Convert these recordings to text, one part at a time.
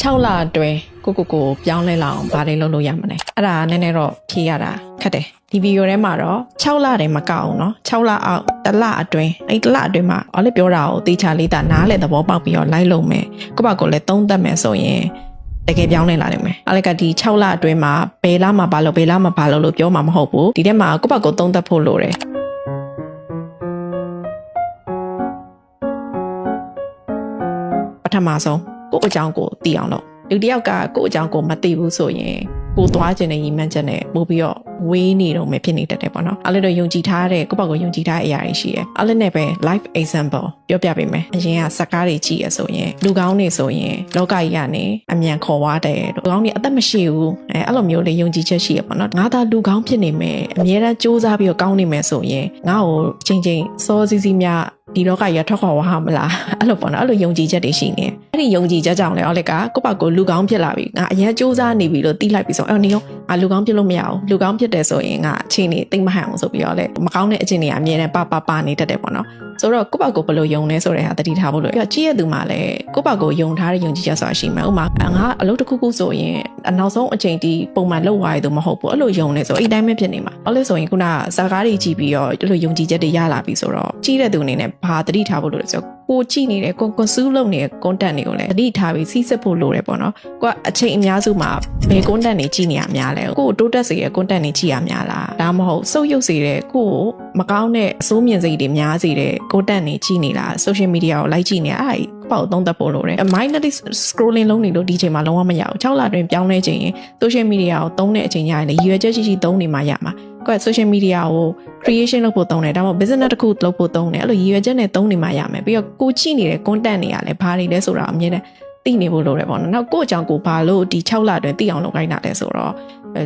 6လအတွင်းကိုပြောင်းလဲလာအောင်ဗားလေးလုပ်လို့ရမှာလဲအဲ့ဒါနည်းနည်းတော့ဖြေရတာခက်တယ်ဒီဗီဒီယိုထဲမှာတော့6လတည်းမကောက်အောင်เนาะ6လအောက်တစ်လအတွင်းအဲ့တစ်လအတွင်းမှာအော်လေပြောတာကိုတေချာလေးတာနားလေသဘောပေါက်ပြီးတော့လိုက်လုပ်မယ်ကိုယ့်ဘာကိုလည်းသုံးသပ်မယ်ဆိုရင်တကယ်ပြောင်းလဲလာနိုင်မယ်အဲ့လက်ကဒီ6လအတွင်းမှာဘယ်လမှာဘာလို့ဘယ်လမှာဘာလို့ပြောမှာမဟုတ်ဘူးဒီထဲမှာကိုယ့်ဘာကိုသုံးသပ်ဖို့လိုတယ်ပထမဆုံးကိုယ့်အကြောင်းကိုသိအောင်လုပ်လူတစ်ယောက်ကကိုယ့်အကြောင်းကိုမသိဘူးဆိုရင်ကိုသွားခြင်းနဲ့ညီမှန်းချက်နဲ့ပို့ပြီးတော့ဝေးနေတော့မယ်ဖြစ်နေတတ်တယ်ပေါ့နော်အဲ့လိုတော့ယုံကြည်ထားတဲ့ကိုယ့်ဘာကိုယုံကြည်ထားတဲ့အရာတွေရှိတယ်အဲ့လိုနဲ့ပဲ live example ပြောပြပေးမယ်အရင်ကစကားတွေကြည့်ရဆိုရင်လူကောင်းနေဆိုရင်လောကကြီးကနေအမြန်ခေါ်သွားတယ်လူကောင်းနေအသက်မရှိဘူးအဲ့လိုမျိုးလေးယုံကြည်ချက်ရှိရပေါ့နော်ငါသာလူကောင်းဖြစ်နေမယ်အမြဲတမ်းစူးစမ်းပြီးတော့ကောင်းနေမယ်ဆိုရင်ငါ့ကိုချင်းစောစီးစီးများဒီလောကကြီးထွက်ခွာသွားမလားအဲ့လိုပေါ့နော်အဲ့လိုယုံကြည်ချက်တွေရှိနေအဲ့ဒီယုံကြည်ချက်ကြောင့်လည်းအော်လက်ကကိုယ့်ဘာကိုလူကောင်းဖြစ်လာပြီငါအရင်စူးစမ်းနေပြီလို့သိလိုက်ပြီဆိုနေရောငါလူကောင်းဖြစ်လို့မရဘူးလူကောင်းဖြစ်တယ်ဆိုရင်ငါအခြေအနေသိမ့်မဟန်အောင်ဆိုပြီးတော့လေမကောင်းတဲ့အခြေအနေကအမြဲတမ်းပါနေတတ်တယ်ပေါ့နော်ဆိုတော့ကိုယ့်ဘာကိုဘယ်လိုယုံလဲဆိုတဲ့ဟာသတိထားဖို့လို့ကြည့်ရသူမှလည်းကိုယ့်ဘာကိုယုံထားတဲ့ယုံကြည်ချက်ဆိုတာရှိမှာဥပမာငါအလုပ်တစ်ခုဆိုရင်နောက်ဆုံးအချိန်ဒီပုံမှန်လုပ်သွားရသူမဟုတ်ဘူးအဲ့လိုယုံနေဆိုအဲ့တိုင်းပဲဖြစ်နေမှာအဲ့လိုဆိုရင်ခုနဇာကားတွေကြည့်ပြီးတော့အဲ့လိုယုံကြည်ချက်တွေရလာပြီဆိုတော့ကြည့်တဲ့သူအနေနဲ့ဘာသတိထားဖို့လို့လဲဆိုတော့ကိုကြည့်နေတဲ့ကို consume လုပ်နေတဲ့ content တွေကိုလည်းသတိထားပြီးစီးစပ်ဖို့လိုတယ်ပေါ့နော်ကိုကအချိန်အများစုမှာဘယ် content တွေကြည့်နေရများလဲကိုတိုးတက်စေတဲ့ content တွေကြည့်ရများလားဒါမှမဟုတ်စုပ်ယုပ်စေတဲ့ကိုမကောင်းတဲ့အစိုးမြင်စိတ်တွေများစေတဲ့ content တွေကြည့်နေလား social media ကိုလိုက်ကြည့်နေအဲ့ပေါ့သုံးသပ်ဖို့လိုတယ် mindless scrolling လုံးနေလို့ဒီချိန်မှာလုံးဝမရဘူး6လအတွင်းပြောင်းလဲခြင်းရင် social media ကိုသုံးတဲ့အချိန်ရရင်လည်းရည်ရွယ်ချက်ရှိသုံးနေမှရမှာကိုယ် social media ကို creation လုပ်ဖို့သုံးတယ်ဒါမှမဟုတ် business တစ်ခုလုပ်ဖို့သုံးတယ်အဲ့လိုရည်ရွယ်ချက်နဲ့သုံးနေမှရမယ်ပြီးတော့ကိုကြည့်နေတဲ့ content တွေကလည်းဘာတွေလဲဆိုတာအမြဲတမ်းသိနေဖို့လိုတယ်ပေါ့နော်နောက်ကိုယ့်အကြောင်းကိုဘာလို့ဒီ6လအတွင်းသိအောင်လုပ်ခိုင်းတာလဲဆိုတော့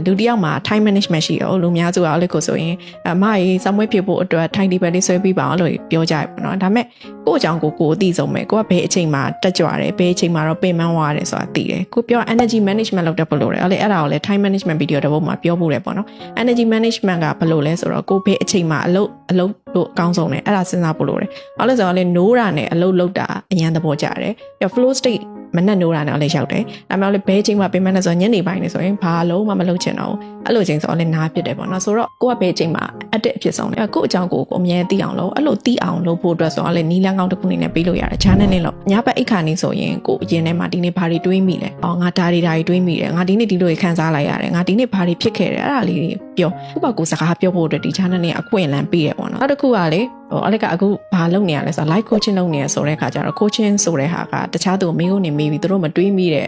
လူတစ်ယောက်မှာ time management ရှိရောလူများစုကအဲ့လိုကိုဆိုရင်အမကြီးစမွေးဖြစ်ဖို့အတွက် time table လေးဆွဲပြီးပါအောင်လို့ပြောကြရပေါ့နော်ဒါပေမဲ့ကိုယ့်အကြောင်းကိုအသိဆုံးပဲကိုကဘယ်အချိန်မှာတက်ကြွတယ်ဘယ်အချိန်မှာတော့ပင်ပန်းသွားတယ်ဆိုတာသိတယ်ကိုပြော energy management လုပ်တတ်ဖို့လိုတယ်အဲ့ဒါကိုလည်း time management video တစ်ပုဒ်မှာပြောဖို့တယ်ပေါ့နော် energy management ကဘယ်လိုလဲဆိုတော့ကိုဘယ်အချိန်မှာအလုပ်လို့အကောင်းဆုံးလဲအဲ့ဒါစဉ်းစားဖို့လိုတယ်ဘာလို့လဲဆိုတော့လေနိုးတာနဲ့အလုပ်လုပ်တာအញ្ញံသဘောကျတယ်ပြီး flow stateမနဲ့နိုးတာနဲ့လည်းရောက်တယ်ဒါမှမဟုတ်လေဘဲချိန်မှာပြင်မနဲ့ဆိုညနေပိုင်းနေဆိုရင်ဘာလုံးမှမလုပ်ချင်တော့ဘူးအဲ့လိုချိန်ဆိုလည်းနားဖြစ်တယ်ပေါ့နော်ဆိုတော့ကိုကဘဲချိန်မှာအတက်အဖြစ်ဆုံးတယ်ကို့အကြောင်းကိုအမြဲသိအောင်လို့အဲ့လိုသိအောင်လုပ်ဖို့အတွက်ဆိုတော့လေနီးလန်းကောင်းတစ်ခုအနေနဲ့ပေးလို့ရတယ် channel နဲ့လို့ညဘက်အိတ်ခါနေဆိုရင်ကိုအရင်ထဲမှာဒီနေ့ဘာတွေတွေးမိလဲငါဒါတွေတွေးမိတယ်ငါဒီနေ့ဒီလိုခံစားလိုက်ရတယ်ငါဒီနေ့ဘာတွေဖြစ်ခဲ့တယ်အဲ့ဒါလေးပြောကိုယ့်ဘာကိုစကားပြောဖို့အတွက်ဒီ channel နဲ့အခွင့်အလမ်းပေးရပေါ့နော်နောက်တစ်ခုကလေအဲ့လက်ကအခုဘာလုပ်နေရလဲဆိုတော့ live coaching လုပ်နေရဆိုတဲ့ခါကျတော့ coaching ဆိုတဲ့ဟာကတခြားသူမေးဖို့နေမေးပြီးသူတို့မတွေးမိတဲ့